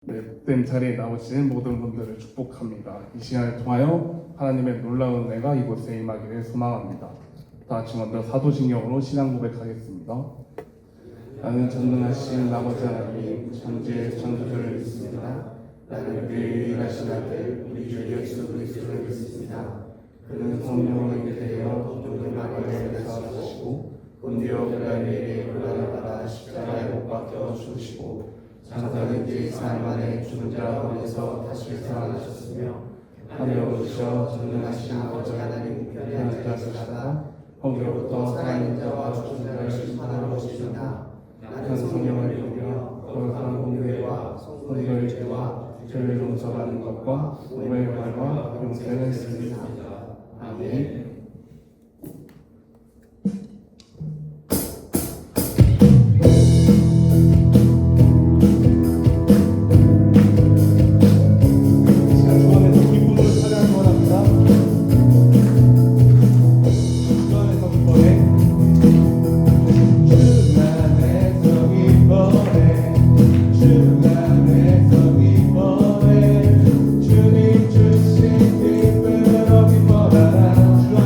네, 복된 자리에 나오신 모든 분들을 축복합니다. 이 시간을 통하여 하나님의 놀라운 은혜가 이곳에 임하기를 소망합니다. 다 같이 먼저 사도신경으로 신앙 고백하겠습니다. 나는 전능하신 아버지 하나님 천지의 창조주를 믿습니다. 나는 그의 유일하신 아들 우리 주 예수 그리스도를 믿습니다. 그는 성령으로 인되어 종종 마리아에서 나시고 본디오 빌라도에게 고난을 받아 십자가에 못 박혀 죽으시고 장사된 지 4일 만에 죽은 자 가운데서 다시 살아나셨으며 하늘로 오르셔 전능하신 아버지 하나님 편에 앉으시다가 거기로부터 살아있는 자와 죽은 자를 심판하러 오시리라. 나는 성령을 믿으며 거룩한 공회와 성도의 죄와 죄를 용서받는 것과 몸의 부활과 영생을 믿습니다. 아멘. 주님 주신 기쁨으로 기뻐하라. 주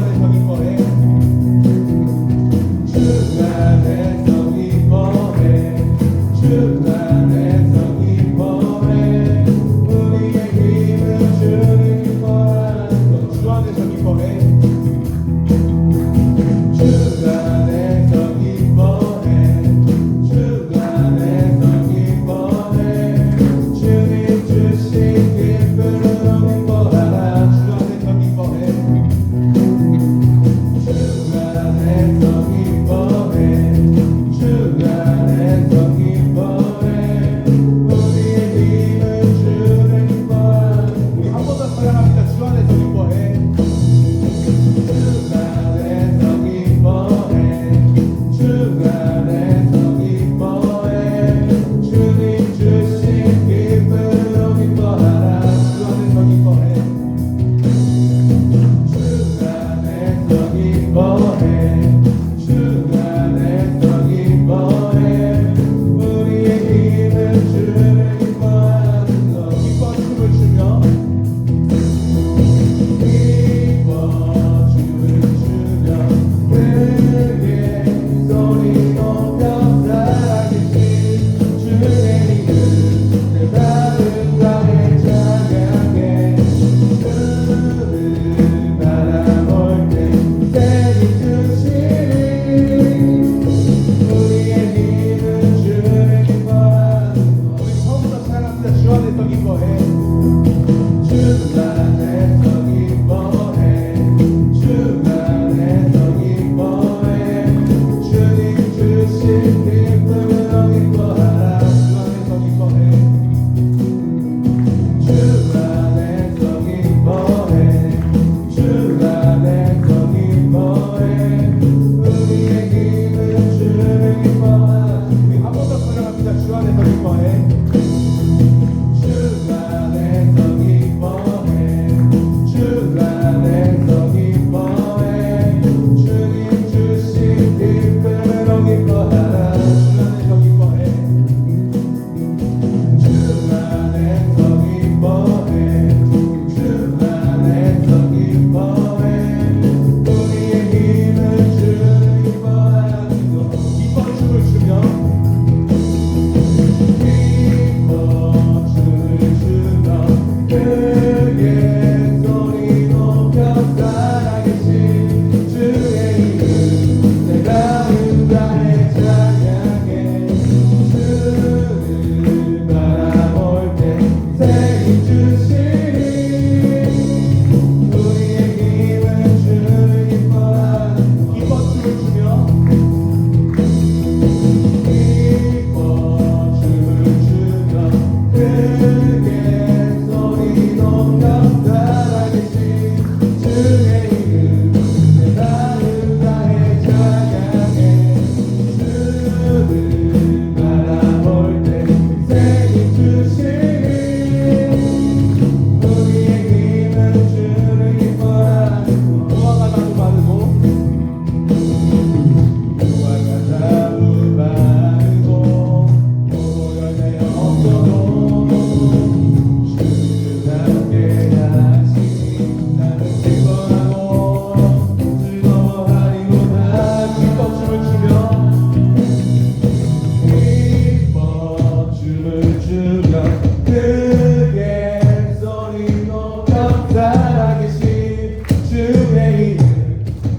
크게 소리 높여 살아계신 주의 이름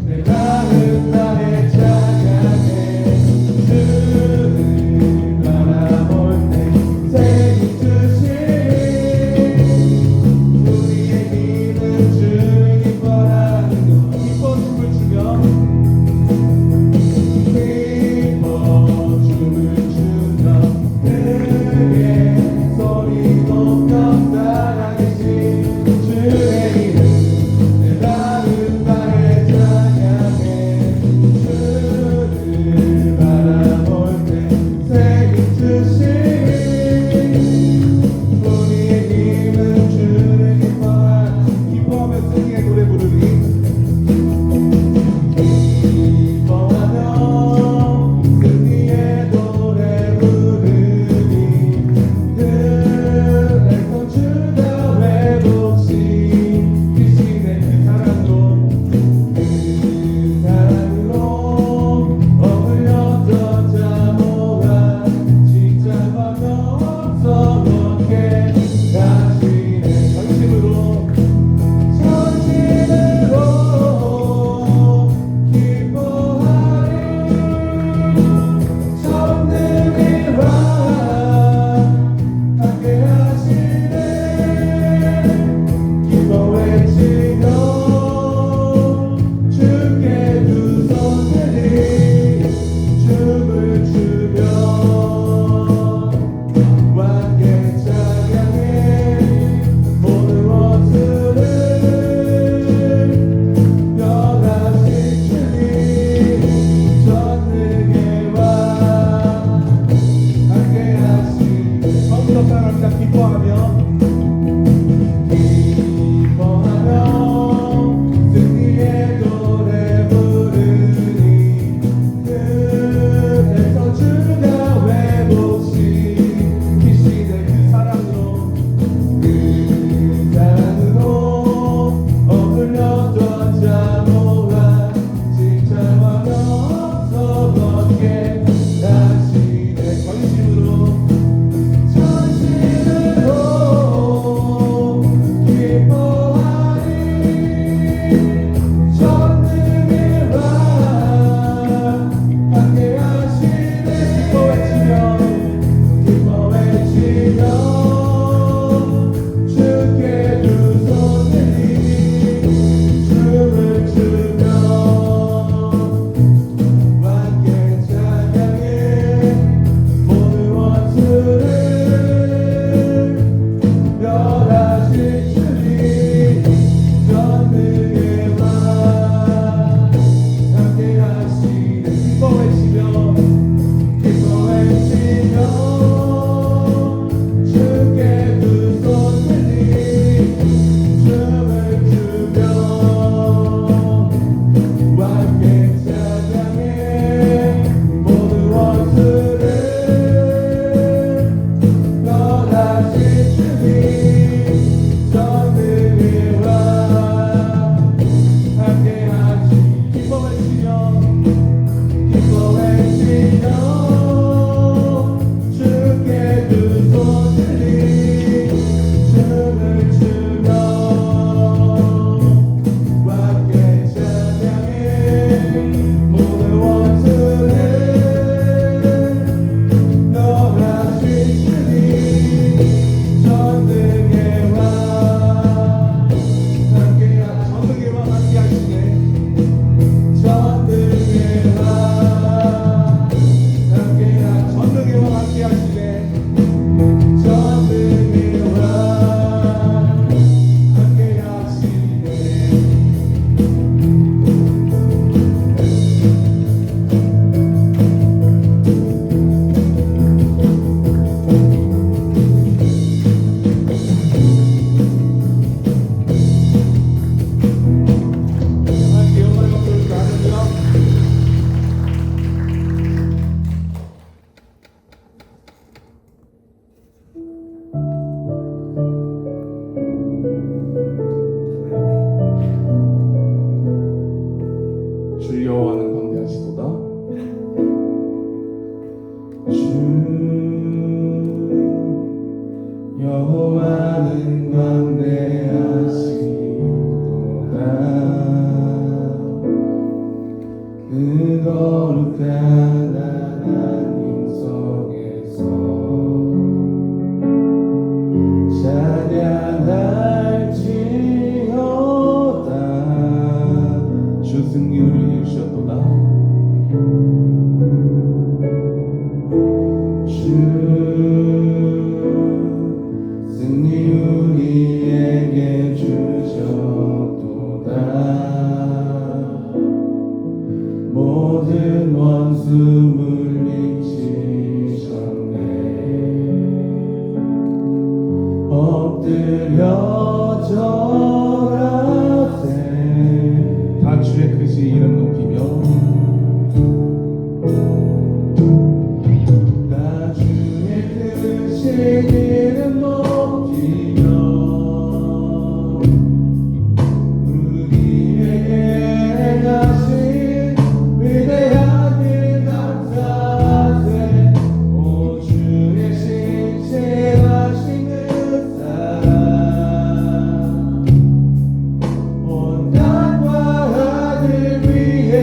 내 마음 다해 찬양해 주를 바라볼 때 생이 주시니 우리의 힘은 주를 기뻐하는 것 기뻐 춤을 추며 기뻐 춤을 추며 크게 소리 높여 살아계신 주의 이름 내 마음 다해 찬양해 주를 바라볼 때 생이 주시니 우리의 힘은 주를 기뻐하며 승리의 노래 부르니 기뻐하며 승리의 노래 부르니 그래서 주가 회복시키시네 그 사랑으로 어울렸던 자모가 진짜가 없어 그렇게 다시네 전심으로 기뻐하리 천들이와 함께 하시네 기뻐 외치며 주께 두 손 들이 춤을 추며 함께 찬양해 모든 것들을 변하신 주님 전능의 왕 함께 하신 성령 사랑합니다 기뻐하며 승리의 노래 부르니 그래서 주가 회복시키시네 그 사랑으로 어울렸던 자모가 진짜와 없어 걷게 다시네 전심으로 여호와는 광대하시도다 그 거룩한 하나님 성에서 찬양할지어다 주 승리를 이루셨도다 주 승리 우리에게 주셨도다 모든 원수 물리치셨네 엎드려 절하세 다 주의 크신 이름 높이며 나 주의 크신 이름 높이며 우리에게 행하신 위대한 일 감사하세 오 주의 신실하신 은사 온 땅과 하늘 위에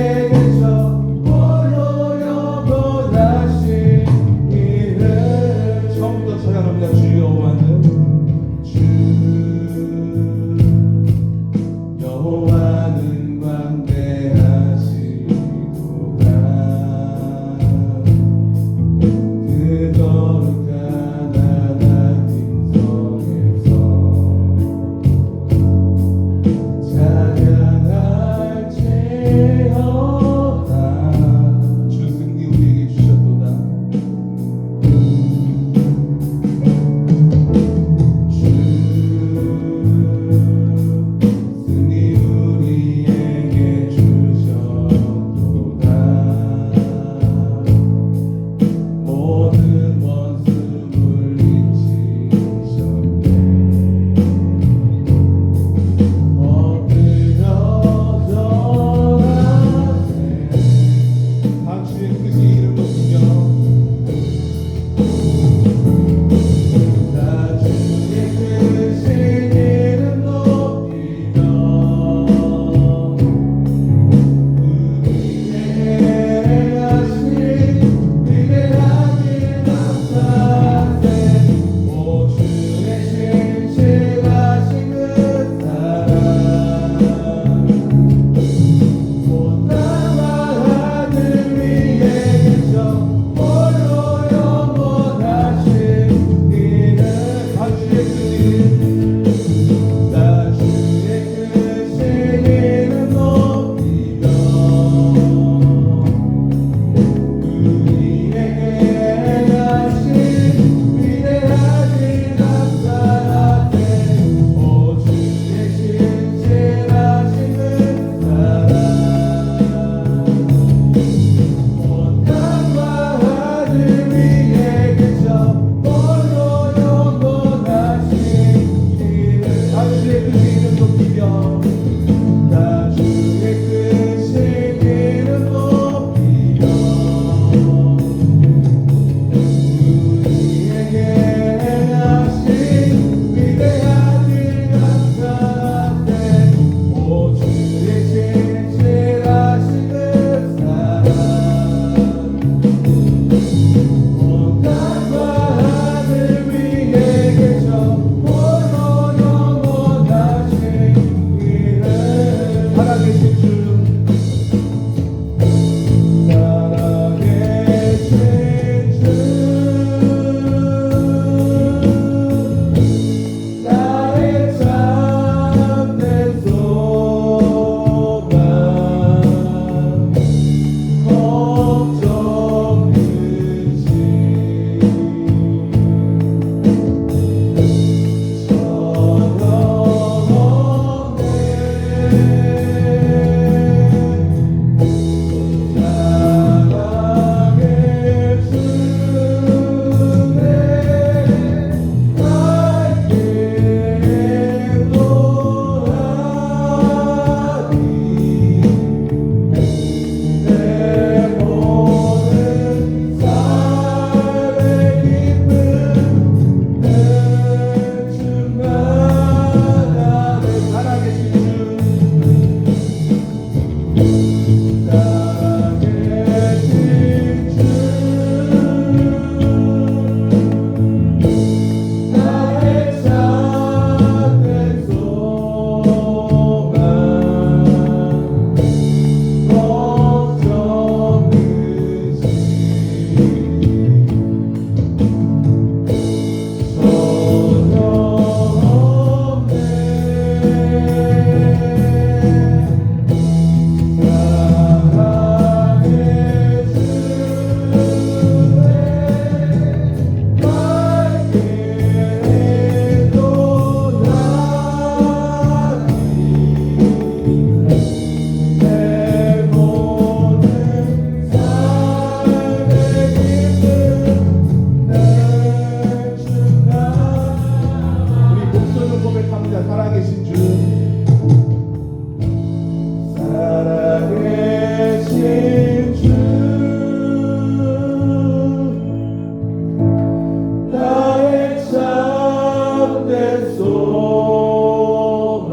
소망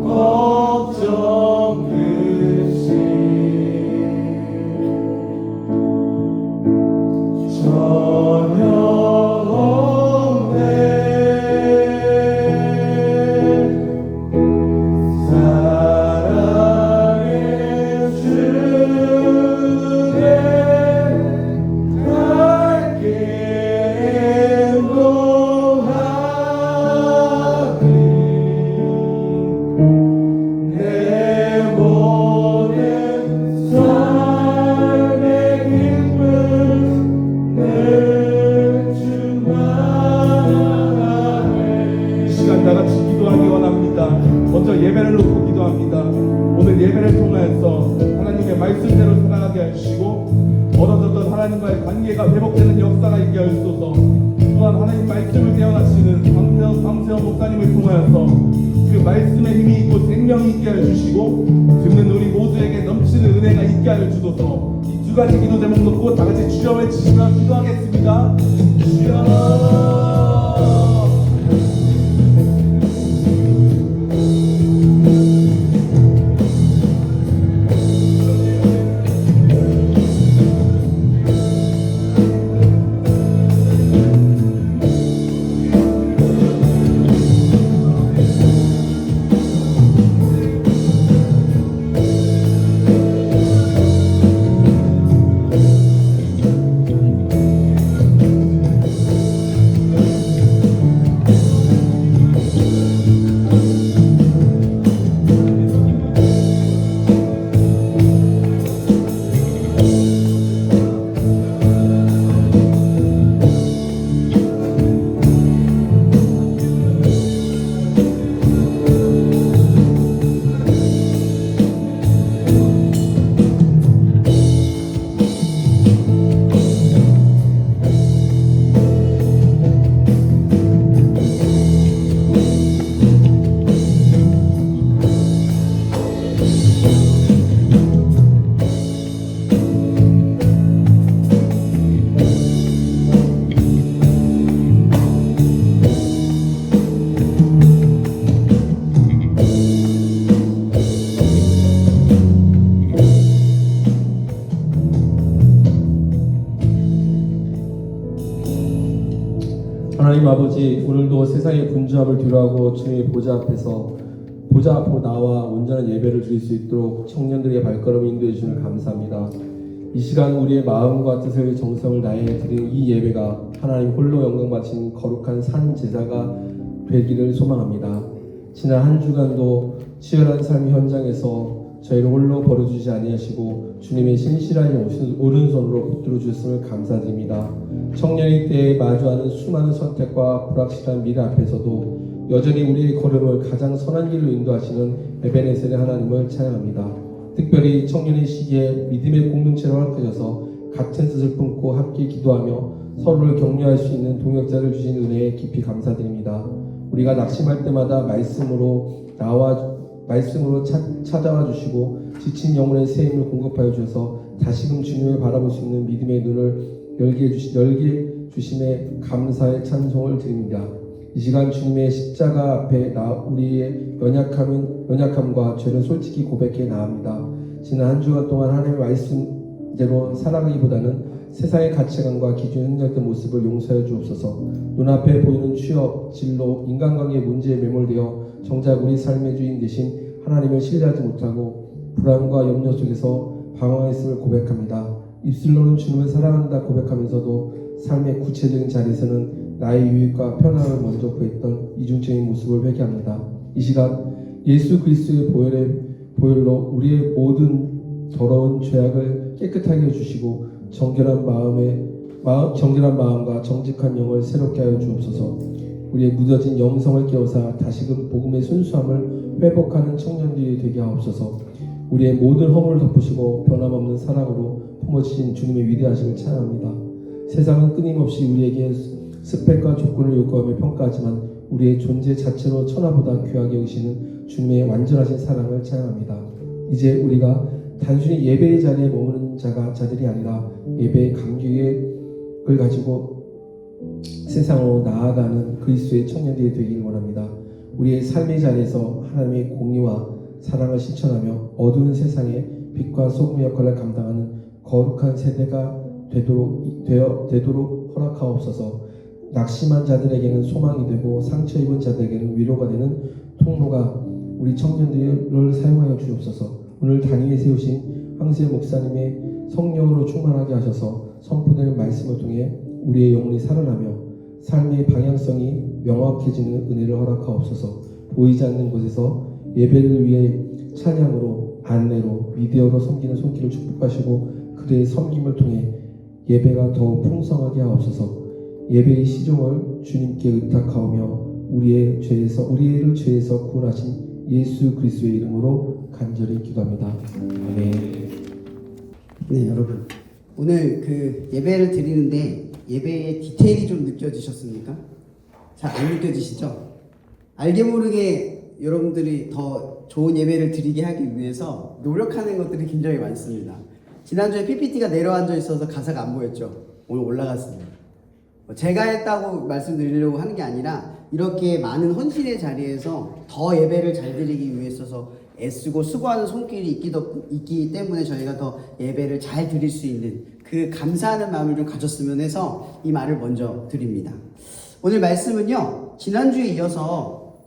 걱정 근심 전혀 없네 사랑의 주에 밝게 행동하리 내 모든 삶의 기쁨 늘 충만하네. 이 시간 다 같이 기도하기 원합니다. 먼저 예배를 놓고 기도합니다. 오늘 예배를 통하여서 하나님의 말씀대로 살아가게 하시고 멀어졌던 하나님과의 관계가 회복되는 역사가 있게 하소서. 또한 하나님 말씀을 대언하시는 강세형 목사님을 통하여서 그 말씀의 힘이 있고 생명이 있게 해주시고 듣는 우리 모두에게 넘치는 은혜가 있게 하여 주소서. 이 두 가지 기도 제목 놓고 다 같이 주여 외치시며 기도하겠습니다. 주여. 하나님 아버지, 오늘도 세상의 분주함을 뒤로하고 주님의 보좌 앞으로 나와 온전한 예배를 드릴 수 있도록 청년들의 발걸음을 인도해 주시면 감사합니다. 이 시간 우리의 마음과 뜻을 정성을 다해 드리는 이 예배가 하나님 홀로 영광 바치는 거룩한 산 제사가 되기를 소망합니다. 지난 한 주간도 치열한 삶의 현장에서 저희를 홀로 버려주지 아니하시고 주님의 신실한 오른손으로 붙들어 주셨음을 감사드립니다. 청년일 때에 마주하는 수많은 선택과 불확실한 미래 앞에서도 여전히 우리의 걸음을 가장 선한 길로 인도하시는 에베네셀의 하나님을 찬양합니다. 특별히 청년의 시기에 믿음의 공동체로 헐크져서 같은 뜻을 품고 함께 기도하며 서로를 격려할 수 있는 동역자를 주신 은혜에 깊이 감사드립니다. 우리가 낙심할 때마다 말씀으로 찾아와 주시고 지친 영혼의 새 힘을 공급하여 주셔서 다시금 주님을 바라볼 수 있는 믿음의 눈을 열게 주심에 감사의 찬송을 드립니다. 이 시간 주님의 십자가 앞에 우리의 연약함과 죄를 솔직히 고백해 나옵니다. 지난 한 주간 동안 하나님의 말씀대로 살아가기보다는 세상의 가치관과 기준에 흔들렸던 모습을 용서해 주옵소서. 눈앞에 보이는 취업, 진로, 인간관계 문제에 매몰되어 정작 우리 삶의 주인 되신 하나님을 신뢰하지 못하고 불안과 염려 속에서 방황했음을 고백합니다. 입술로는 주님을 사랑한다 고백하면서도 삶의 구체적인 자리에서는 나의 유익과 편안을 먼저 구했던 이중적인 모습을 회개합니다. 이 시간 예수 그리스도의 보혈로 우리의 모든 더러운 죄악을 깨끗하게 해주시고 정결한 마음과 정직한 영을 새롭게 하여 주옵소서. 우리의 무뎌진 영성을 깨워사 다시금 복음의 순수함을 회복하는 청년들이 되게 하옵소서. 우리의 모든 허물을 덮으시고 변함없는 사랑으로 품어주신 주님의 위대하심을 찬양합니다. 세상은 끊임없이 우리에게 스펙과 조건을 요구하며 평가하지만 우리의 존재 자체로 천하보다 귀하게 여기시는 주님의 완전하신 사랑을 찬양합니다. 이제 우리가 단순히 예배의 자리에 머무는 자들이 아니라 예배의 감격을 가지고 세상으로 나아가는 그리스도의 청년들이 되길 원합니다. 우리의 삶의 자리에서 하나님의 공의와 사랑을 실천하며 어두운 세상에 빛과 소금의 역할을 감당하는 거룩한 세대가 되도록 허락하옵소서. 낙심한 자들에게는 소망이 되고 상처 입은 자들에게는 위로가 되는 통로가 우리 청년들을 사용하여 주옵소서. 오늘 단위에 세우신 황세 목사님의 성령으로 충만하게 하셔서 선포되는 말씀을 통해 우리의 영혼이 살아나며 삶의 방향성이 명확해지는 은혜를 허락하옵소서. 보이지 않는 곳에서 예배를 위해 찬양으로, 안내로, 미디어로 섬기는 손길을 축복하시고 그의 섬김을 통해 예배가 더욱 풍성하게 하옵소서. 예배의 시종을 주님께 의탁하오며 우리를 죄에서 구원하신 예수 그리스도의 이름으로 간절히 기도합니다. 아멘. 네, 여러분. 오늘 그 예배를 드리는데 예배의 디테일이 좀 느껴지셨습니까? 잘 안 느껴지시죠? 알게 모르게 여러분들이 더 좋은 예배를 드리게 하기 위해서 노력하는 것들이 굉장히 많습니다. 지난주에 PPT가 내려앉아 있어서 가사가 안 보였죠? 오늘 올라갔습니다. 제가 했다고 말씀드리려고 하는 게 아니라 이렇게 많은 헌신의 자리에서 더 예배를 잘 드리기 위해서 애쓰고 수고하는 손길이 있기 때문에 저희가 더 예배를 잘 드릴 수 있는 그 감사하는 마음을 좀 가졌으면 해서 이 말을 먼저 드립니다. 오늘 말씀은요, 지난주에 이어서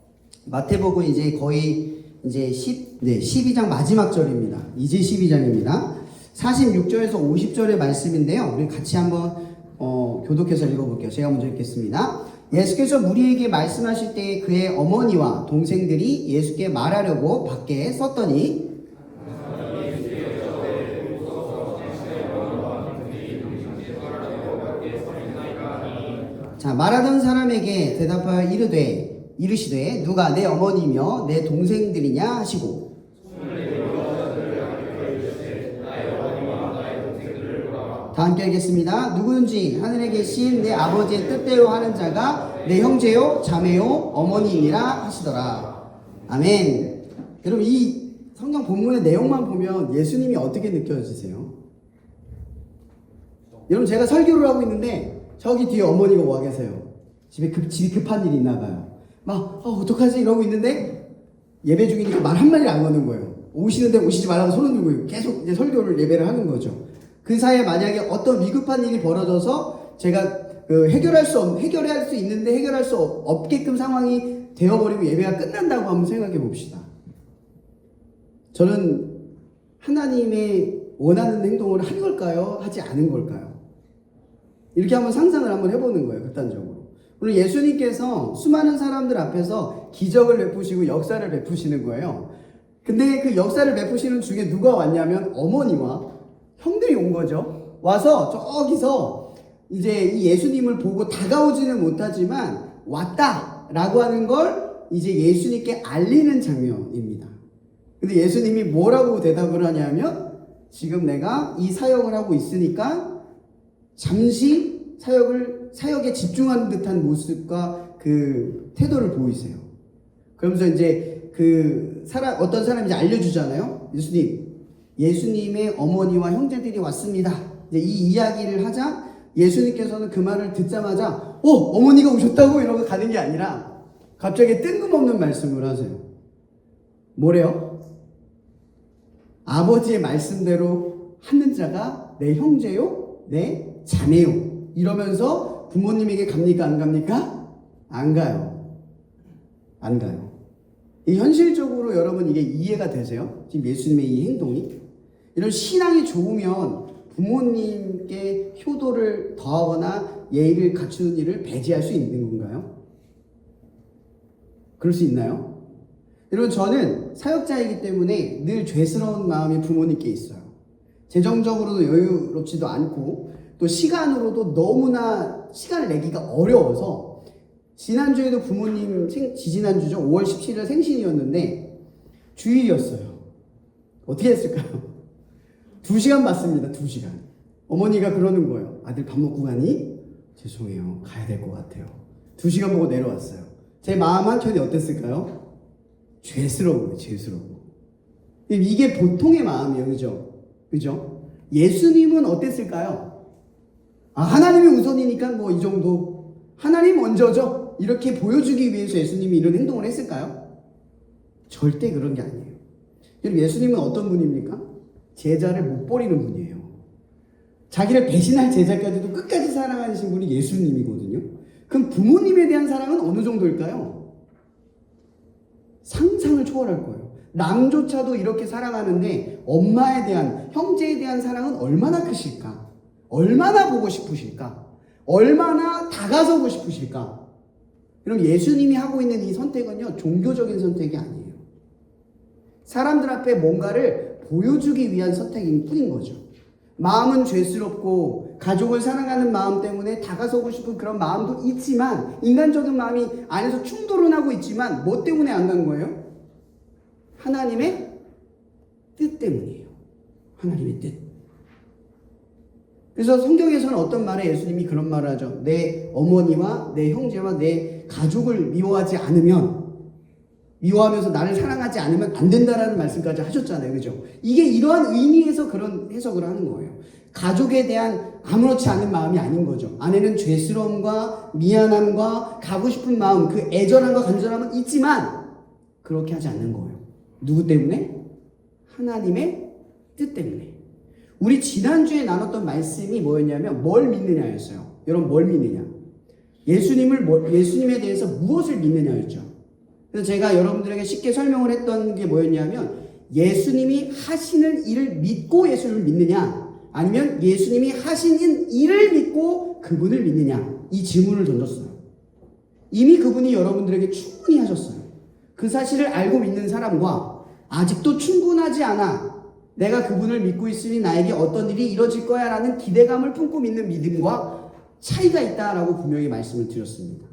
마태복음 이제 거의 이제 12장 마지막 절입니다. 이제 12장입니다. 46절에서 50절의 말씀인데요. 우리 같이 한번 교독해서 읽어볼게요. 제가 먼저 읽겠습니다. 예수께서 무리에게 말씀하실 때 그의 어머니와 동생들이 예수께 말하려고 밖에 섰더니 자, 말하던 사람에게 대답하여 이르시되 누가 내 어머니며 내 동생들이냐 하시고 다 함께 읽겠습니다. 누구든지 하늘에 계신 내 아버지의 뜻대로 하는 자가 내 형제요 자매요 어머니이니라 하시더라. 아멘. 여러분, 이 성경 본문의 내용만 보면 예수님이 어떻게 느껴지세요? 여러분, 제가 설교를 하고 있는데 저기 뒤에 어머니가 와 계세요. 집이 급한 일이 있나 봐요. 막 어떡하지 이러고 있는데 예배 중이니까 말 한마디를 안 거는 거예요. 오시는데 오시지 말라고 손을 들고 계속 이제 설교를 예배를 하는 거죠. 그 사이에 만약에 어떤 위급한 일이 벌어져서 제가 해결할 수 있는데 해결할 수 없게끔 상황이 되어버리고 예배가 끝난다고 한번 생각해 봅시다. 저는 하나님의 원하는 행동을 한 걸까요? 하지 않은 걸까요? 이렇게 한번 상상을 한번 해보는 거예요. 극단적으로. 오늘 예수님께서 수많은 사람들 앞에서 기적을 베푸시고 역사를 베푸시는 거예요. 근데 그 역사를 베푸시는 중에 누가 왔냐면 어머니와 형들이 온 거죠. 와서 저기서 이제 이 예수님을 보고 다가오지는 못하지만 왔다라고 하는 걸 이제 예수님께 알리는 장면입니다. 근데 예수님이 뭐라고 대답을 하냐면 지금 내가 이 사역을 하고 있으니까 잠시 사역에 집중하는 듯한 모습과 그 태도를 보이세요. 그러면서 이제 어떤 사람이 이제 알려주잖아요. 예수님의 어머니와 형제들이 왔습니다. 이제 이 이야기를 하자 예수님께서는 그 말을 듣자마자 어머니가 오셨다고 이러고 가는 게 아니라 갑자기 뜬금없는 말씀을 하세요. 뭐래요? 아버지의 말씀대로 하는 자가 내 형제요, 내 자매요. 이러면서 부모님에게 갑니까? 안 갑니까? 안 가요. 안 가요. 이 현실적으로 여러분 이게 이해가 되세요? 지금 예수님의 이 행동이? 이런 신앙이 좋으면 부모님께 효도를 더하거나 예의를 갖추는 일을 배제할 수 있는 건가요? 그럴 수 있나요? 여러분, 저는 사역자이기 때문에 늘 죄스러운 마음이 부모님께 있어요. 재정적으로도 여유롭지도 않고 또 시간으로도 너무나 시간을 내기가 어려워서 지난주에도 부모님 지지난주죠. 5월 17일 생신이었는데 주일이었어요. 어떻게 했을까요? 2시간 봤습니다. 2시간. 어머니가 그러는 거예요. 아들 밥 먹고 가니? 죄송해요. 가야 될 것 같아요. 2시간 보고 내려왔어요. 제 마음 한켠이 어땠을까요? 죄스러워요. 죄스러워. 이게 보통의 마음이에요. 그죠? 예수님은 어땠을까요? 하나님이 우선이니까 뭐 이 정도. 하나님 먼저죠. 이렇게 보여주기 위해서 예수님이 이런 행동을 했을까요? 절대 그런 게 아니에요. 그럼 예수님은 어떤 분입니까? 제자를 못 버리는 분이에요. 자기를 배신할 제자까지도 끝까지 사랑하신 분이 예수님이거든요. 그럼 부모님에 대한 사랑은 어느 정도일까요? 상상을 초월할 거예요. 남조차도 이렇게 사랑하는데 엄마에 대한, 형제에 대한 사랑은 얼마나 크실까? 얼마나 보고 싶으실까? 얼마나 다가서고 싶으실까? 그럼 예수님이 하고 있는 이 선택은요, 종교적인 선택이 아니에요. 사람들 앞에 뭔가를 보여주기 위한 선택인 뿐인 거죠. 마음은 죄스럽고 가족을 사랑하는 마음 때문에 다가서고 싶은 그런 마음도 있지만, 인간적인 마음이 안에서 충돌은 하고 있지만 뭐 때문에 안 간 거예요? 하나님의 뜻 때문이에요. 하나님의 뜻. 그래서 성경에서는 어떤 말에 예수님이 그런 말을 하죠. 내 어머니와 내 형제와 내 가족을 미워하지 않으면, 미워하면서 나를 사랑하지 않으면 안 된다라는 말씀까지 하셨잖아요. 그죠? 이게 이러한 의미에서 그런 해석을 하는 거예요. 가족에 대한 아무렇지 않은 마음이 아닌 거죠. 안에는 죄스러움과 미안함과 가고 싶은 마음, 그 애절함과 간절함은 있지만 그렇게 하지 않는 거예요. 누구 때문에? 하나님의 뜻 때문에. 우리 지난주에 나눴던 말씀이 뭐였냐면 뭘 믿느냐였어요. 여러분 뭘 믿느냐? 예수님에 대해서 무엇을 믿느냐였죠. 그래서 제가 여러분들에게 쉽게 설명을 했던 게 뭐였냐면, 예수님이 하시는 일을 믿고 예수님을 믿느냐, 아니면 예수님이 하시는 일을 믿고 그분을 믿느냐, 이 질문을 던졌어요. 이미 그분이 여러분들에게 충분히 하셨어요. 그 사실을 알고 믿는 사람과 아직도 충분하지 않아, 내가 그분을 믿고 있으니 나에게 어떤 일이 이루어질 거야 라는 기대감을 품고 믿는 믿음과 차이가 있다라고 분명히 말씀을 드렸습니다.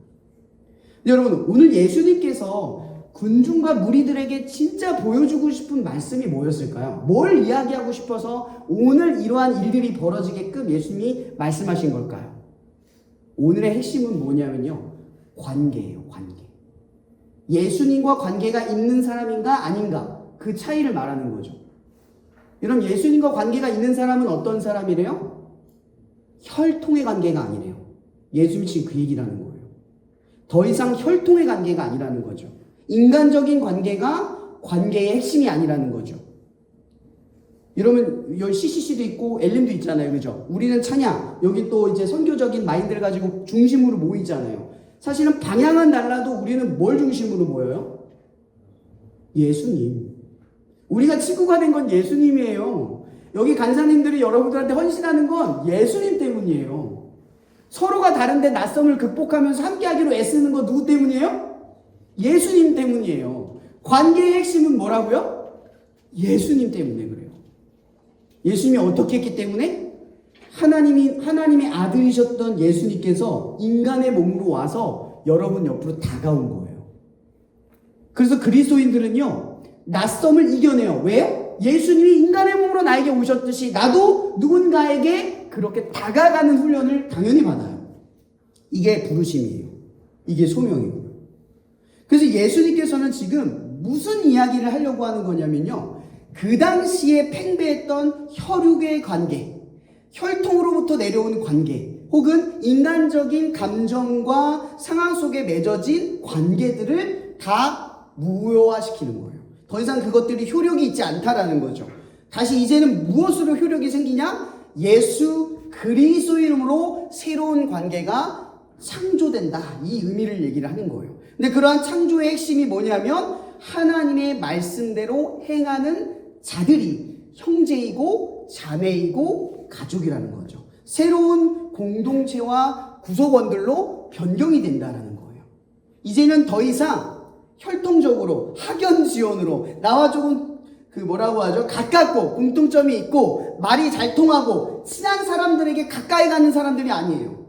여러분, 오늘 예수님께서 군중과 무리들에게 진짜 보여주고 싶은 말씀이 뭐였을까요? 뭘 이야기하고 싶어서 오늘 이러한 일들이 벌어지게끔 예수님이 말씀하신 걸까요? 오늘의 핵심은 뭐냐면요, 관계예요. 관계. 예수님과 관계가 있는 사람인가 아닌가, 그 차이를 말하는 거죠. 여러분, 예수님과 관계가 있는 사람은 어떤 사람이래요? 혈통의 관계가 아니래요. 예수님이 지금 그 얘기를 하는 거예요. 더 이상 혈통의 관계가 아니라는 거죠. 인간적인 관계가 관계의 핵심이 아니라는 거죠. 여러분, 여기 CCC도 있고 엘림도 있잖아요. 그죠? 우리는 찬양, 여기 또 이제 선교적인 마인드를 가지고 중심으로 모이잖아요. 사실은 방향은 달라도 우리는 뭘 중심으로 모여요? 예수님. 우리가 친구가 된 건 예수님이에요. 여기 간사님들이 여러분들한테 헌신하는 건 예수님 때문이에요. 서로가 다른데 낯섦을 극복하면서 함께하기로 애쓰는 건 누구 때문이에요? 예수님 때문이에요. 관계의 핵심은 뭐라고요? 예수님 때문에 그래요. 예수님이 어떻게 했기 때문에? 하나님의 아들이셨던 예수님께서 인간의 몸으로 와서 여러분 옆으로 다가온 거예요. 그래서 그리스도인들은요, 낯섦을 이겨내요. 왜요? 예수님이 인간의 몸으로 나에게 오셨듯이 나도 누군가에게 그렇게 다가가는 훈련을 당연히 받아요. 이게 부르심이에요. 이게 소명이고요. 그래서 예수님께서는 지금 무슨 이야기를 하려고 하는 거냐면요, 그 당시에 팽배했던 혈육의 관계, 혈통으로부터 내려오는 관계, 혹은 인간적인 감정과 상황 속에 맺어진 관계들을 다 무효화시키는 거예요. 더 이상 그것들이 효력이 있지 않다라는 거죠. 다시 이제는 무엇으로 효력이 생기냐? 예수 그리스도인으로 새로운 관계가 창조된다, 이 의미를 얘기를 하는 거예요. 근데 그러한 창조의 핵심이 뭐냐면 하나님의 말씀대로 행하는 자들이 형제이고 자매이고 가족이라는 거죠. 새로운 공동체와 구성원들로 변경이 된다는 거예요. 이제는 더 이상 혈통적으로 학연지연으로 나와 조금 뭐라고 하죠? 가깝고 공통점이 있고 말이 잘 통하고 친한 사람들에게 가까이 가는 사람들이 아니에요.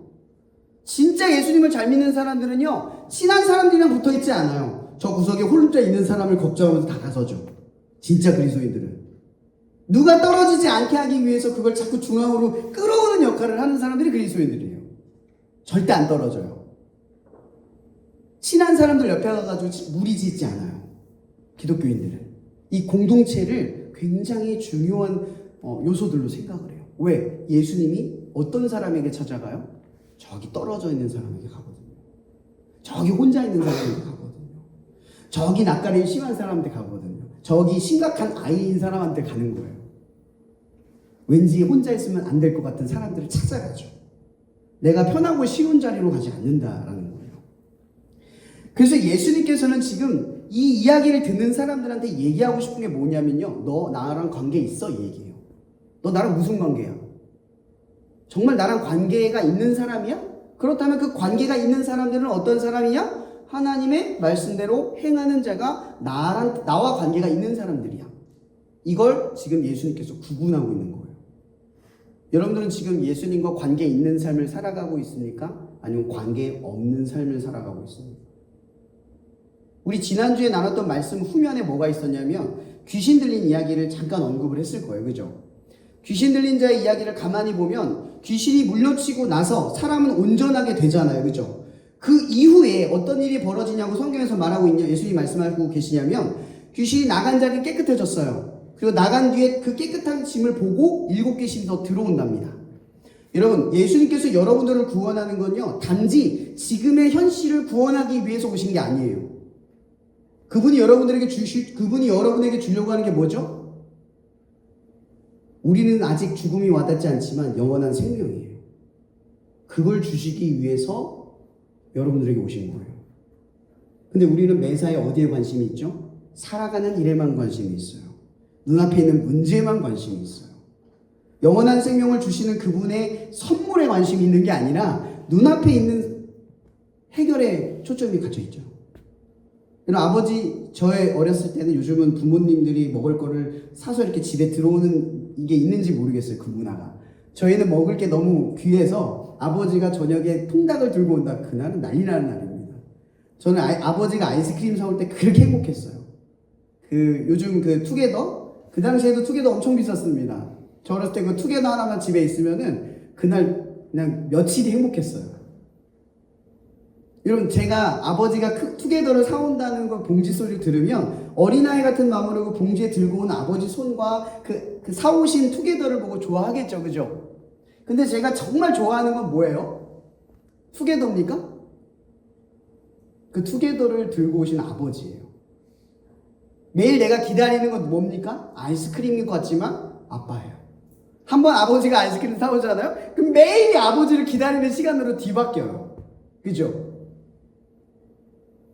진짜 예수님을 잘 믿는 사람들은요, 친한 사람들이랑 붙어 있지 않아요. 저 구석에 혼자 있는 사람을 걱정하면서 다가서죠. 진짜 그리스도인들은 누가 떨어지지 않게 하기 위해서 그걸 자꾸 중앙으로 끌어오는 역할을 하는 사람들이 그리스도인들이에요. 절대 안 떨어져요. 친한 사람들 옆에 가가지고 무리 짓지 않아요. 기독교인들은 이 공동체를 굉장히 중요한 요소들로 생각을 해요. 왜? 예수님이 어떤 사람에게 찾아가요? 저기 떨어져 있는 사람에게 가거든요. 저기 혼자 있는 사람한테 가거든요. 저기 낯가림 심한 사람한테 가거든요. 저기 심각한 아이인 사람한테 가는 거예요. 왠지 혼자 있으면 안 될 것 같은 사람들을 찾아가죠. 내가 편하고 쉬운 자리로 가지 않는다라는 거예요. 그래서 예수님께서는 지금 이 이야기를 듣는 사람들한테 얘기하고 싶은 게 뭐냐면요. 너 나랑 관계 있어? 얘기해요. 너 나랑 무슨 관계야? 정말 나랑 관계가 있는 사람이야? 그렇다면 그 관계가 있는 사람들은 어떤 사람이냐? 하나님의 말씀대로 행하는 자가 나와 관계가 있는 사람들이야. 이걸 지금 예수님께서 구분하고 있는 거예요. 여러분들은 지금 예수님과 관계 있는 삶을 살아가고 있습니까? 아니면 관계 없는 삶을 살아가고 있습니까? 우리 지난주에 나눴던 말씀 후면에 뭐가 있었냐면 귀신 들린 이야기를 잠깐 언급을 했을 거예요. 그죠? 귀신 들린 자의 이야기를 가만히 보면 귀신이 물려치고 나서 사람은 온전하게 되잖아요. 그죠? 그 이후에 어떤 일이 벌어지냐고 성경에서 말하고 있냐, 예수님이 말씀하고 계시냐면 귀신이 나간 자리 깨끗해졌어요. 그리고 나간 뒤에 그 깨끗한 짐을 보고 7귀신이 더 들어온답니다. 여러분, 예수님께서 여러분들을 구원하는 건요, 단지 지금의 현실을 구원하기 위해서 오신 게 아니에요. 그분이 여러분에게 주려고 하는 게 뭐죠? 우리는 아직 죽음이 와닿지 않지만 영원한 생명이에요. 그걸 주시기 위해서 여러분들에게 오신 거예요. 근데 우리는 매사에 어디에 관심이 있죠? 살아가는 일에만 관심이 있어요. 눈앞에 있는 문제에만 관심이 있어요. 영원한 생명을 주시는 그분의 선물에 관심이 있는 게 아니라 눈앞에 있는 해결에 초점이 갇혀 있죠. 여러분, 아버지, 저의 어렸을 때는 요즘은 부모님들이 먹을 거를 사서 이렇게 집에 들어오는 이게 있는지 모르겠어요. 그 문화가. 저희는 먹을 게 너무 귀해서 아버지가 저녁에 통닭을 들고 온다. 그날은 난리 나는 날입니다. 저는 아버지가 아이스크림 사올 때 그렇게 행복했어요. 요즘 투게더? 그 당시에도 투게더 엄청 비쌌습니다. 저 어렸을 때 그 투게더 하나만 집에 있으면은 그날 그냥 며칠이 행복했어요. 여러분, 제가 아버지가 투게더를 사온다는 걸 봉지 소리를 들으면 어린아이 같은 마음으로 그 봉지에 들고 온 아버지 손과 그 사오신 투게더를 보고 좋아하겠죠. 그죠? 근데 제가 정말 좋아하는 건 뭐예요? 투게더입니까? 그 투게더를 들고 오신 아버지예요. 매일 내가 기다리는 건 뭡니까? 아이스크림인 것 같지만 아빠예요. 한번 아버지가 아이스크림 사오잖아요? 그럼 매일이 아버지를 기다리는 시간으로 뒤바뀌어요. 그죠?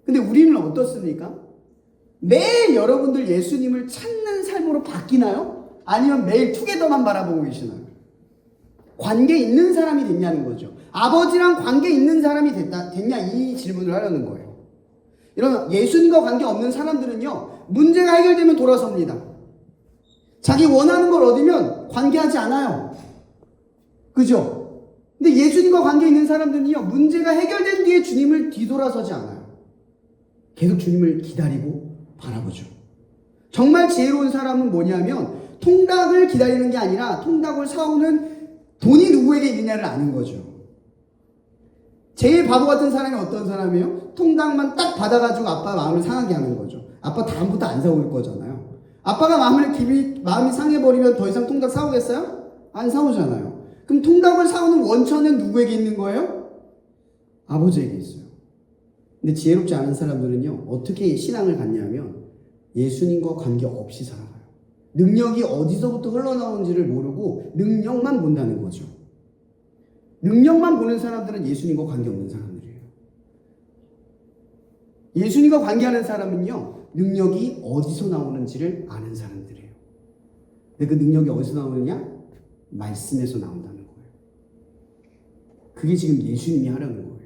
근데 우리는 어떻습니까? 매일 여러분들 예수님을 찾는 삶으로 바뀌나요? 아니면 매일 투게더만 바라보고 계시나요? 관계 있는 사람이 됐냐는 거죠. 아버지랑 관계 있는 사람이 됐냐 이 질문을 하려는 거예요. 여러분, 예수님과 관계 없는 사람들은요, 문제가 해결되면 돌아섭니다. 자기 원하는 걸 얻으면 관계하지 않아요. 그죠? 근데 예수님과 관계 있는 사람들은요, 문제가 해결된 뒤에 주님을 뒤돌아서지 않아요. 계속 주님을 기다리고 바라보죠. 정말 지혜로운 사람은 뭐냐면 통닭을 기다리는 게 아니라 통닭을 사오는 돈이 누구에게 있느냐를 아는 거죠. 제일 바보 같은 사람이 어떤 사람이에요? 통닭만 딱 받아가지고 아빠 마음을 상하게 하는 거죠. 아빠 다음부터 안 사올 거잖아요. 아빠가 마음이 상해버리면 더 이상 통닭 사오겠어요? 안 사오잖아요. 그럼 통닭을 사오는 원천은 누구에게 있는 거예요? 아버지에게 있어요. 근데 지혜롭지 않은 사람들은요, 어떻게 신앙을 갖냐면 예수님과 관계없이 살아가요. 능력이 어디서부터 흘러나오는지를 모르고 능력만 본다는 거죠. 능력만 보는 사람들은 예수님과 관계없는 사람들이에요. 예수님과 관계하는 사람은요, 능력이 어디서 나오는지를 아는 사람들이에요. 근데 그 능력이 어디서 나오느냐? 말씀에서 나온다는 거예요. 그게 지금 예수님이 하려는 거예요.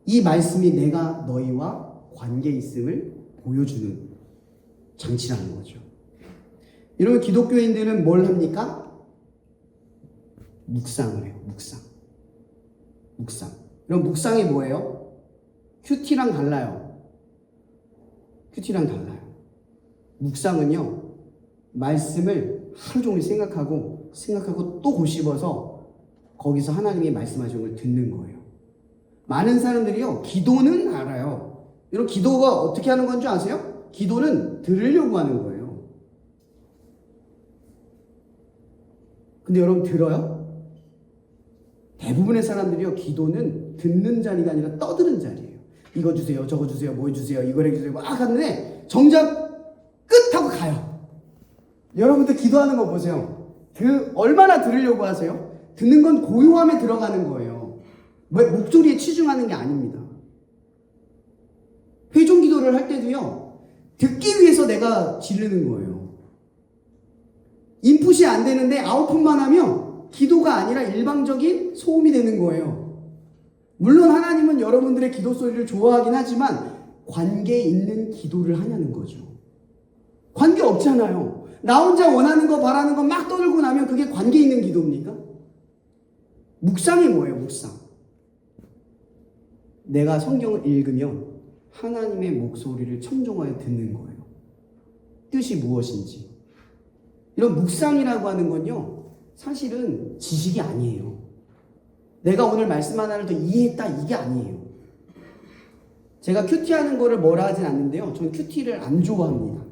이 말씀이 내가 너희와 관계 있음을 보여주는 장치라는 거죠. 여러분, 기독교인들은 뭘 합니까? 묵상을 해요. 묵상. 여러분, 묵상이 뭐예요? 큐티랑 달라요. 묵상은요, 말씀을 하루 종일 생각하고 또 고집어서 거기서 하나님이 말씀하시는 걸 듣는 거예요. 많은 사람들이요, 기도는 알아요. 여러분, 기도가 어떻게 하는 건 줄 아세요? 기도는 들으려고 하는 거예요. 근데 여러분, 들어요? 대부분의 사람들이요, 기도는 듣는 자리가 아니라 떠드는 자리예요. 이거 주세요, 저거 주세요, 뭐 주세요, 이걸 해주세요, 막 하는데 정작 끝하고 가요. 여러분들 기도하는 거 보세요. 얼마나 들으려고 하세요? 듣는 건 고요함에 들어가는 거예요. 목소리에 치중하는 게 아닙니다. 회종 기도를 할 때도요, 듣기 위해서 내가 지르는 거예요. 인풋이 안 되는데 아웃풋만 하면 기도가 아니라 일방적인 소음이 되는 거예요. 물론 하나님은 여러분들의 기도 소리를 좋아하긴 하지만 관계 있는 기도를 하냐는 거죠. 관계 없잖아요. 나 혼자 원하는 거 바라는 거 막 떠들고 나면 그게 관계 있는 기도입니까? 묵상이 뭐예요? 묵상. 내가 성경을 읽으면 하나님의 목소리를 청종하여 듣는 거예요. 뜻이 무엇인지. 이런 묵상이라고 하는 건요, 사실은 지식이 아니에요. 내가 오늘 말씀 하나를 더 이해했다, 이게 아니에요. 제가 큐티하는 거를 뭐라 하진 않는데요, 저는 큐티를 안 좋아합니다.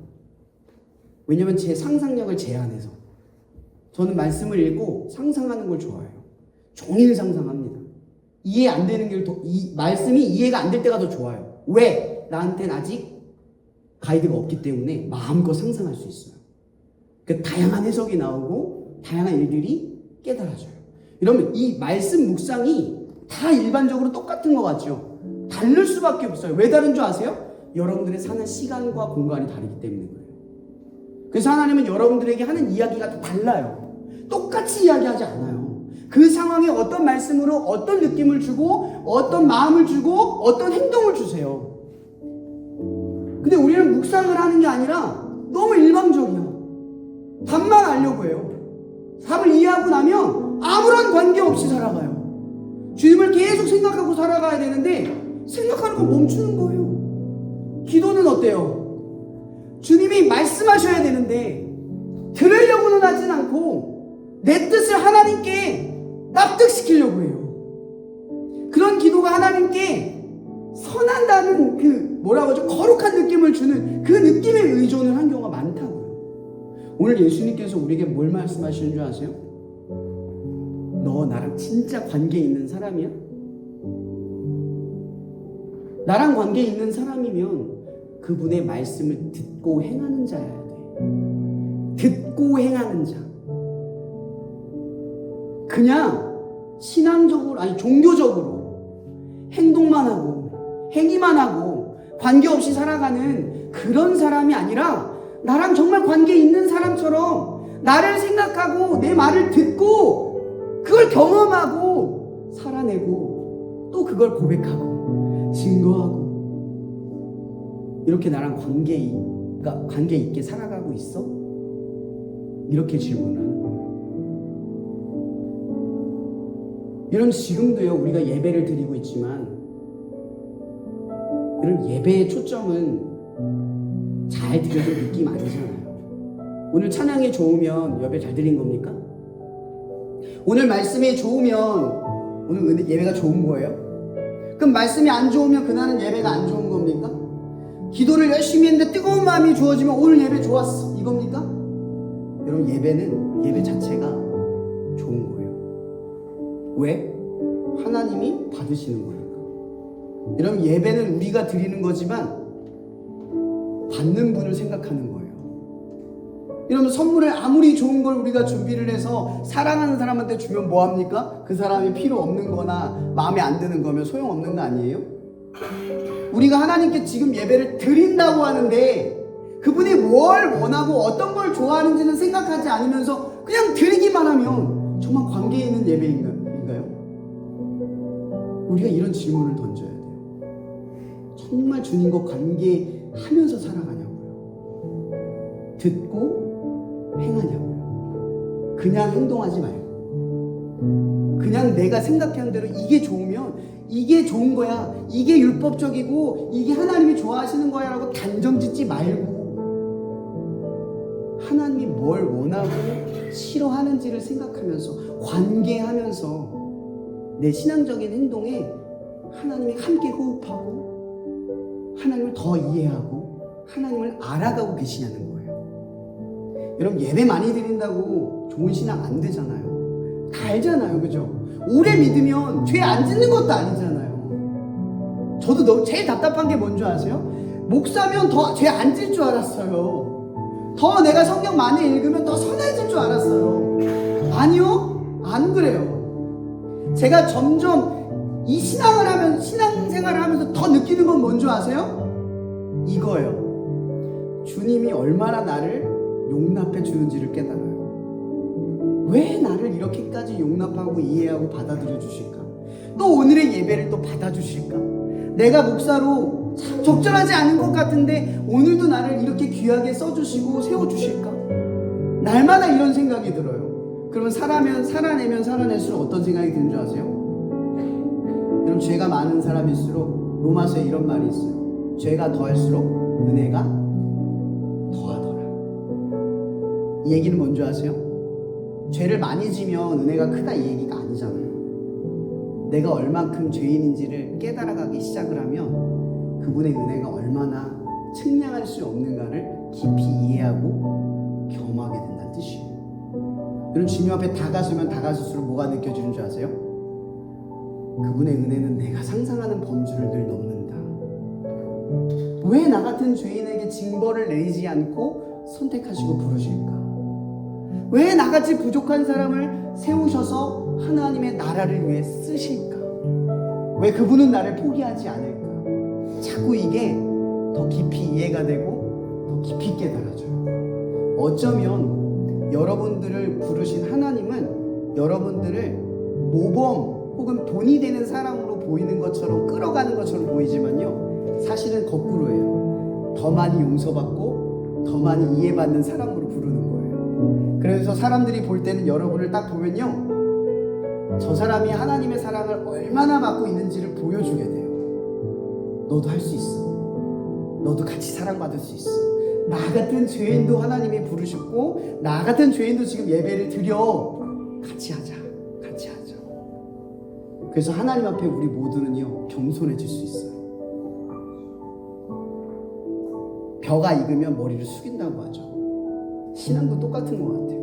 왜냐면 제 상상력을 제한해서. 저는 말씀을 읽고 상상하는 걸 좋아해요. 종일 상상합니다. 이해 안 되는 게 말씀이 이해가 안 될 때가 더 좋아요. 왜? 나한테는 아직 가이드가 없기 때문에 마음껏 상상할 수 있어요. 그 다양한 해석이 나오고 다양한 일들이 깨달아져요. 여러분, 이 말씀 묵상이 다 일반적으로 똑같은 것 같죠? 다를 수밖에 없어요. 왜 다른 줄 아세요? 여러분들의 사는 시간과 공간이 다르기 때문인 거예요. 그래서 하나님은 여러분들에게 하는 이야기가 다 달라요. 똑같이 이야기하지 않아요. 그 상황에 어떤 말씀으로 어떤 느낌을 주고 어떤 마음을 주고 어떤 행동을 주세요. 근데 우리는 묵상을 하는 게 아니라 너무 일방적이야. 답만 알려고 해요. 답을 이해하고 나면 아무런 관계없이 살아가요. 주님을 계속 생각하고 살아가야 되는데 생각하는 거 멈추는 거예요. 기도는 어때요? 주님이 말씀하셔야 되는데 들으려고는 하진 않고 내 뜻을 하나님께 납득시키려고 해요. 그런 기도가 하나님께 선한다는 뭐라고 하죠? 거룩한 느낌을 주는 그 느낌에 의존을 한 경우가 많다고요. 오늘 예수님께서 우리에게 뭘 말씀하시는 줄 아세요? 너 나랑 진짜 관계 있는 사람이야? 나랑 관계 있는 사람이면 그분의 말씀을 듣고 행하는 자여야 돼. 듣고 행하는 자. 그냥 신앙적으로, 아니 종교적으로 행동만 하고 행위만 하고 관계없이 살아가는 그런 사람이 아니라 나랑 정말 관계 있는 사람처럼 나를 생각하고 내 말을 듣고 그걸 경험하고 살아내고 또 그걸 고백하고 증거하고 이렇게 나랑 관계 있게 살아가고 있어? 이렇게 질문을 하는 거예요. 이런 지금도요, 우리가 예배를 드리고 있지만 이런 예배의 초점은 잘 드려도 느낌 아니잖아요. 오늘 찬양이 좋으면 예배 잘 드린 겁니까? 오늘 말씀이 좋으면 오늘 예배가 좋은 거예요? 그럼 말씀이 안 좋으면 그날은 예배가 안 좋은 겁니까? 기도를 열심히 했는데 뜨거운 마음이 주어지면 오늘 예배 좋았어, 이겁니까? 여러분, 예배는 예배 자체가 좋은 거예요. 왜? 하나님이 받으시는 거니까. 여러분, 예배는 우리가 드리는 거지만 받는 분을 생각하는 거예요. 여러분, 선물을 아무리 좋은 걸 우리가 준비를 해서 사랑하는 사람한테 주면 뭐합니까? 그 사람이 필요 없는 거나 마음에 안 드는 거면 소용없는 거 아니에요? 우리가 하나님께 지금 예배를 드린다고 하는데 그분이 뭘 원하고 어떤 걸 좋아하는지는 생각하지 않으면서 그냥 드리기만 하면 정말 관계 있는 예배인가요? 우리가 이런 질문을 던져야 돼요. 정말 주님과 관계하면서 살아가냐고요? 듣고 행하냐고요? 그냥 행동하지 말고 그냥 내가 생각하는 대로 이게 좋으면 이게 좋은 거야, 이게 율법적이고 이게 하나님이 좋아하시는 거야 라고 단정 짓지 말고 하나님이 뭘 원하고 싫어하는지를 생각하면서 관계하면서 내 신앙적인 행동에 하나님이 함께 호흡하고 하나님을 더 이해하고 하나님을 알아가고 계시냐는 거예요. 여러분, 예배 많이 드린다고 좋은 신앙 안 되잖아요. 다 알잖아요, 그죠? 오래 믿으면 죄 안 짓는 것도 아니잖아요. 저도 제일 답답한 게 뭔지 아세요? 목사면 더 죄 안 질 줄 알았어요. 더 내가 성경 많이 읽으면 더 선해질 줄 알았어요. 아니요, 안 그래요. 제가 점점 이 신앙생활을 하면서 더 느끼는 건 뭔지 아세요? 이거예요. 주님이 얼마나 나를 용납해 주는지를 깨달아요. 왜 나를 이렇게까지 용납하고 이해하고 받아들여 주실까? 또 오늘의 예배를 또 받아주실까? 내가 목사로 참 적절하지 않은 것 같은데 오늘도 나를 이렇게 귀하게 써주시고 세워주실까? 날마다 이런 생각이 들어요. 그러면 살아내면 살아낼수록 어떤 생각이 드는 줄 아세요? 여러분, 죄가 많은 사람일수록 로마서에 이런 말이 있어요. 죄가 더할수록 은혜가 더하더라. 이 얘기는 뭔지 아세요? 죄를 많이 지면 은혜가 크다 이 얘기가 아니잖아요. 내가 얼만큼 죄인인지를 깨달아가기 시작을 하면 그분의 은혜가 얼마나 측량할 수 없는가를 깊이 이해하고 경험하게 된다는 뜻이에요. 여러분, 주님 앞에 다가서면 다가설수록 뭐가 느껴지는 줄 아세요? 그분의 은혜는 내가 상상하는 범주를 늘 넘는다. 왜 나 같은 죄인에게 징벌을 내리지 않고 선택하시고 부르실까? 왜 나같이 부족한 사람을 세우셔서 하나님의 나라를 위해 쓰실까? 왜 그분은 나를 포기하지 않을까? 자꾸 이게 더 깊이 이해가 되고 더 깊이 깨달아져요. 어쩌면 여러분들을 부르신 하나님은 여러분들을 모범 혹은 돈이 되는 사람으로 보이는 것처럼 끌어가는 것처럼 보이지만요, 사실은 거꾸로예요. 더 많이 용서받고 더 많이 이해받는 사람으로 부르는 거예요. 그래서 사람들이 볼 때는 여러분을 딱 보면요, 저 사람이 하나님의 사랑을 얼마나 받고 있는지를 보여주게 돼요. 너도 할 수 있어. 너도 같이 사랑받을 수 있어. 나 같은 죄인도 하나님이 부르셨고 나 같은 죄인도 지금 예배를 드려. 같이 하자. 같이 하자. 그래서 하나님 앞에 우리 모두는요, 겸손해질 수 있어요. 벼가 익으면 머리를 숙인다고 하죠. 신앙도 똑같은 것 같아요.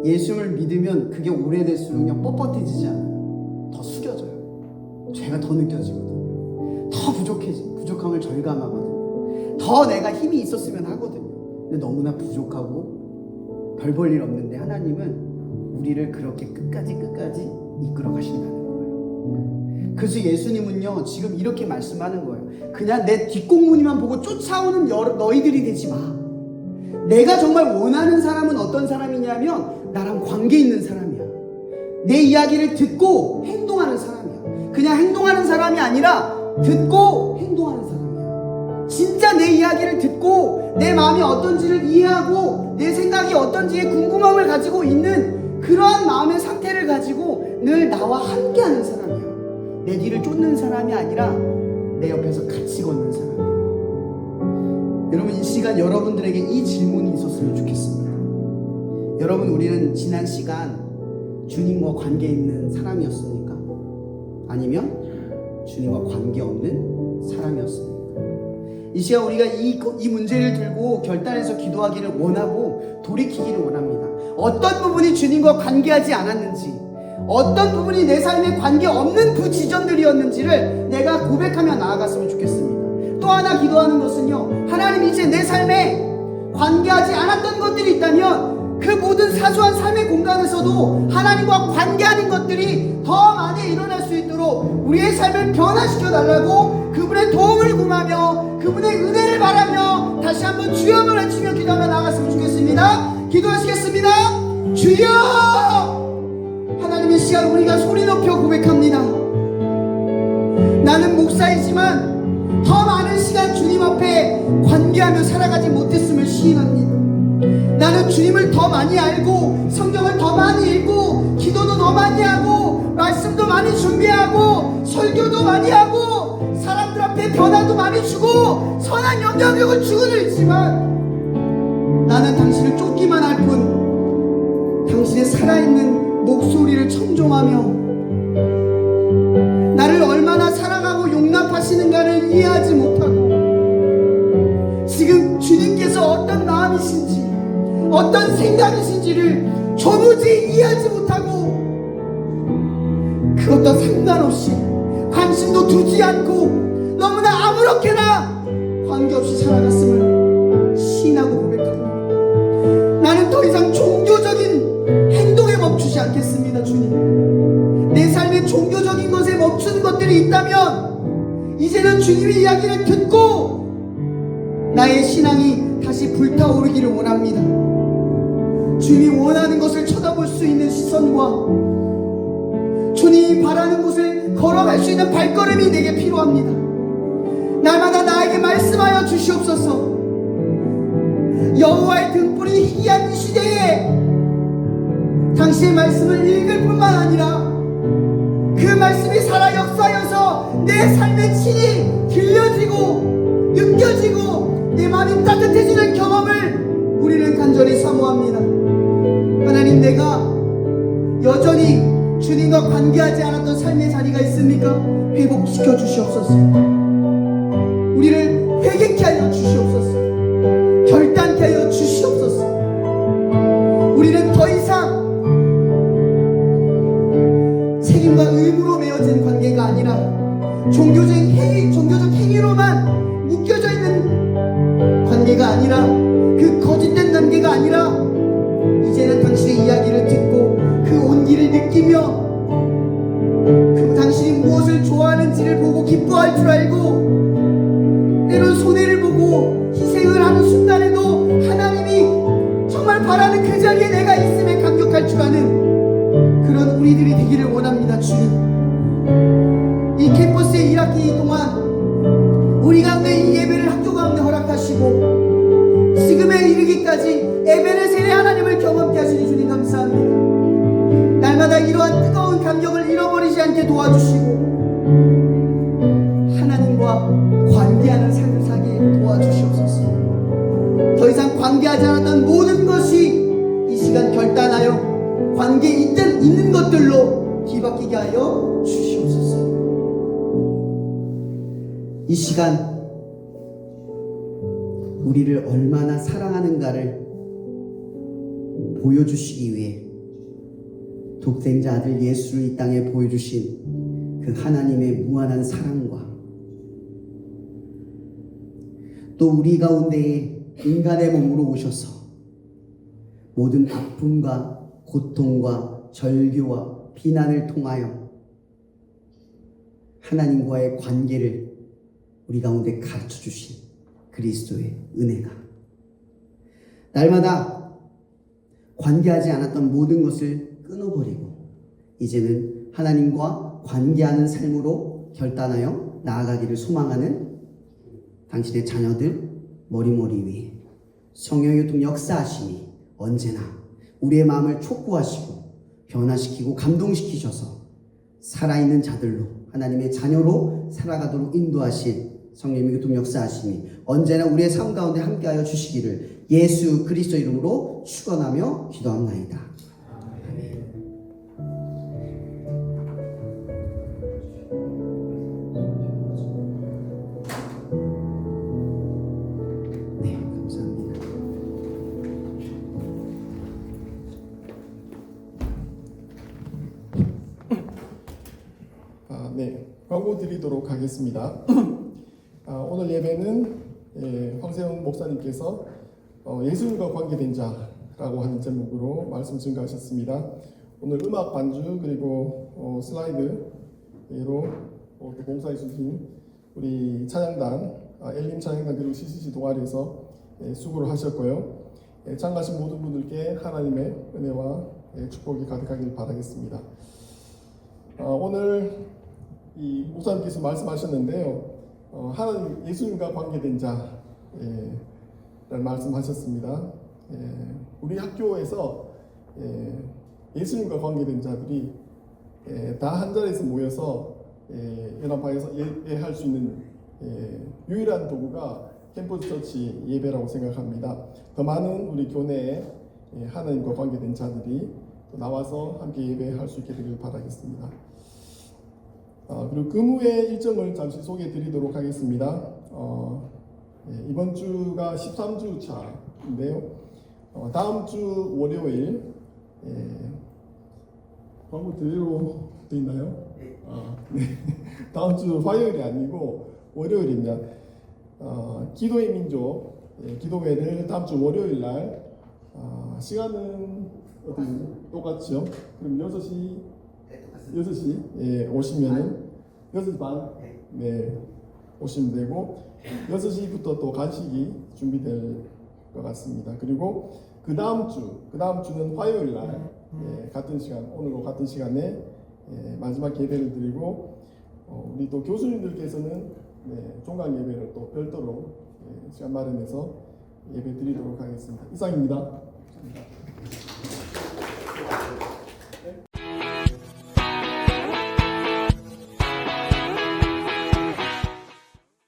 예수를 믿으면 그게 오래될수록요, 뻣뻣해지지 않아요. 더 숙여져요. 죄가 더 느껴지거든요. 더 부족함을 절감하거든요. 더 내가 힘이 있었으면 하거든요. 근데 너무나 부족하고 별 볼 일 없는데 하나님은 우리를 그렇게 끝까지 이끌어 가신다는 거예요. 그래서 예수님은요, 지금 이렇게 말씀하는 거예요. 그냥 내 뒷공무니만 보고 쫓아오는 너희들이 되지 마. 내가 정말 원하는 사람은 어떤 사람이냐면 나랑 관계 있는 사람이야. 내 이야기를 듣고 행동하는 사람이야. 그냥 행동하는 사람이 아니라 듣고 행동하는 사람이야. 진짜 내 이야기를 듣고 내 마음이 어떤지를 이해하고 내 생각이 어떤지에 궁금함을 가지고 있는 그러한 마음의 상태를 가지고 늘 나와 함께하는 사람이야. 내 뒤를 쫓는 사람이 아니라 내 옆에서 같이 걷는 사람이야. 여러분, 이 시간 여러분들에게 이 질문이 있었으면 좋겠습니다. 여러분, 우리는 지난 시간 주님과 관계 있는 사람이었습니까? 아니면 주님과 관계 없는 사람이었습니까? 이 시간 우리가 이 문제를 들고 결단해서 기도하기를 원하고 돌이키기를 원합니다. 어떤 부분이 주님과 관계하지 않았는지, 어떤 부분이 내 삶에 관계없는 그 지점들이었는지를 내가 고백하며 나아갔으면 좋겠습니다. 또 하나 기도하는 것은요, 하나님, 이제 내 삶에 관계하지 않았던 것들이 있다면 그 모든 사소한 삶의 공간에서도 하나님과 관계하는 것들이 더 많이 일어날 수 있도록 우리의 삶을 변화시켜 달라고 그분의 도움을 구하며 그분의 은혜를 바라며 다시 한번 주여를 외치며 기도하며 나아갔으면 좋겠습니다. 기도하시겠습니다. 주여! 하나님의 시간 우리가 소리 높여 고백합니다. 나는 목사이지만 더 많은 시간 주님 앞에 관계하며 살아가지 못했음을 시인합니다. 나는 주님을 더 많이 알고 성경을 더 많이 읽고 기도도 더 많이 하고 말씀도 많이 준비하고 설교도 많이 하고 사람들 앞에 변화도 많이 주고 선한 영향력을 주고는 있지만 나는 당신을 쫓기만 할 뿐 당신의 살아있는 목소리를 청종하며 나를 얼마나 사랑하고 용납하시는가를 이해하지 못하고 지금 주님께서 어떤 마음이신지 어떤 생각이신지를 도무지 이해하지 못하고 그것도 상관없이 관심도 두지 않고 관계없이 살아갔음을 시인하고 고백합니다. 나는 더 이상 종교적인 행동에 멈추지 않겠습니다. 주님, 내 삶에 종교적인 것에 멈추는 것들이 있다면 이제는 주님의 이야기를 듣고 나의 신앙이 다시 불타오르기를 원합니다. 주님이 원하는 것을 쳐다볼 수 있는 시선과 주님이 바라는 곳을 걸어갈 수 있는 발걸음이 내게 필요합니다. 날마다 나에게 말씀하여 주시옵소서. 여호와의 등불이 희귀한 이 시대에 당신의 말씀을 읽을 뿐만 아니라 그 말씀이 살아 역사하여서 내 삶의 진이 들려지고 느껴지고 내 마음이 따뜻해지는 경험을 우리는 간절히 사모합니다. 하나님, 내가 여전히 주님과 관계하지 않았던 삶의 자리가 있습니까? 회복시켜 주시옵소서. 우리를 회개케 하여 주시옵소서. 결단케 하여 주시옵소서. 우리는 더 이상 책임과 의무로 매어진 관계가 아니라 종교적 행위로만 묶여져 있는 관계가 아니라 그 거짓된 관계가 아니라 이제는 당신의 이야기를 듣고 그 온기를 느끼며 그 당신이 무엇을 좋아하는지를 보고 기뻐할 줄 알고 때론 손해를 보고 희생을 하는 순간에도 하나님이 정말 바라는 그 자리에 내가 있음에 감격할 줄 아는 그런 우리들이 되기를 원합니다. 주님, 이 캠퍼스의 1학기 동안 우리 가운데 이 예배를 학교 가운데 허락하시고 지금에 이르기까지 예배를 세례 하나님을 경험케 하시니 주님 감사합니다. 날마다 이러한 뜨거운 감격을 잃어버리지 않게 도와주시고 하나님과 관계하는 삶을 살게 도와주시옵소서. 더 이상 관계하지 않았던 모든 것이 이 시간 결단하여 관계에 있는 것들로 뒤바뀌게 하여 주시옵소서. 이 시간 우리를 얼마나 사랑하는가를 보여주시기 위해 독생자 아들 예수를 이 땅에 보여주신 그 하나님의 무한한 사랑과 또 우리 가운데에 인간의 몸으로 오셔서 모든 아픔과 고통과 절규와 비난을 통하여 하나님과의 관계를 우리 가운데 가르쳐 주신 그리스도의 은혜가 날마다 관계하지 않았던 모든 것을 끊어버리고 이제는 하나님과 관계하는 삶으로 결단하여 나아가기를 소망하는 당신의 자녀들 머리머리 위에 성령의 통 역사하심이 언제나 우리의 마음을 촉구하시고 변화시키고 감동시키셔서 살아있는 자들로 하나님의 자녀로 살아가도록 인도하실 성령의 교통 역사하심이 언제나 우리의 삶 가운데 함께하여 주시기를 예수 그리스도 이름으로 축원하며 기도합나이다. 아멘. 네, 감사합니다. 네, 광고 드리도록 하겠습니다. 오늘 예배는 황세훈 목사님께서 예수님과 관계된 자라고 하는 제목으로 말씀 증거하셨습니다. 오늘 음악 반주 그리고 슬라이드로 또 봉사해 주신 우리 찬양단 엘림 찬양단 그리고 CCC 동아리에서 수고를 하셨고요. 참가하신 모든 분들께 하나님의 은혜와 축복이 가득하길 바라겠습니다. 오늘 이 목사님께서 말씀하셨는데요. 하나님 예수님과 관계된 자라는 말씀하셨습니다. 우리 학교에서 예수님과 관계된 자들이 다 한 자리에서 모여서 연합하여서 예배할 수 있는 유일한 도구가 캠퍼스 처치 예배라고 생각합니다. 더 많은 우리 교내에 하나님과 관계된 자들이 또 나와서 함께 예배할 수 있게 되길 바라겠습니다. 그리고 근무의 일정을 잠시 소개해 드리도록 하겠습니다. 이번 주가 13주 차인데요. 다음 주 월요일, 광고 그대로 돼 있나요? 네. 다음 주 화요일이 아니고 월요일입니다. 기도의 민족 기도회를 다음 주 월요일 날 시간은 어디 똑같죠? 그럼 6시 오시면은 6시 반 오시면 되고 6시부터 또 간식이 준비될 것 같습니다. 그리고 그 다음 주는 화요일 날 같은 시간 오늘과 같은 시간에 마지막 예배를 드리고 우리 또 교수님들께서는 종강 예배를 또 별도로 시간 마련해서 예배 드리도록 하겠습니다. 이상입니다.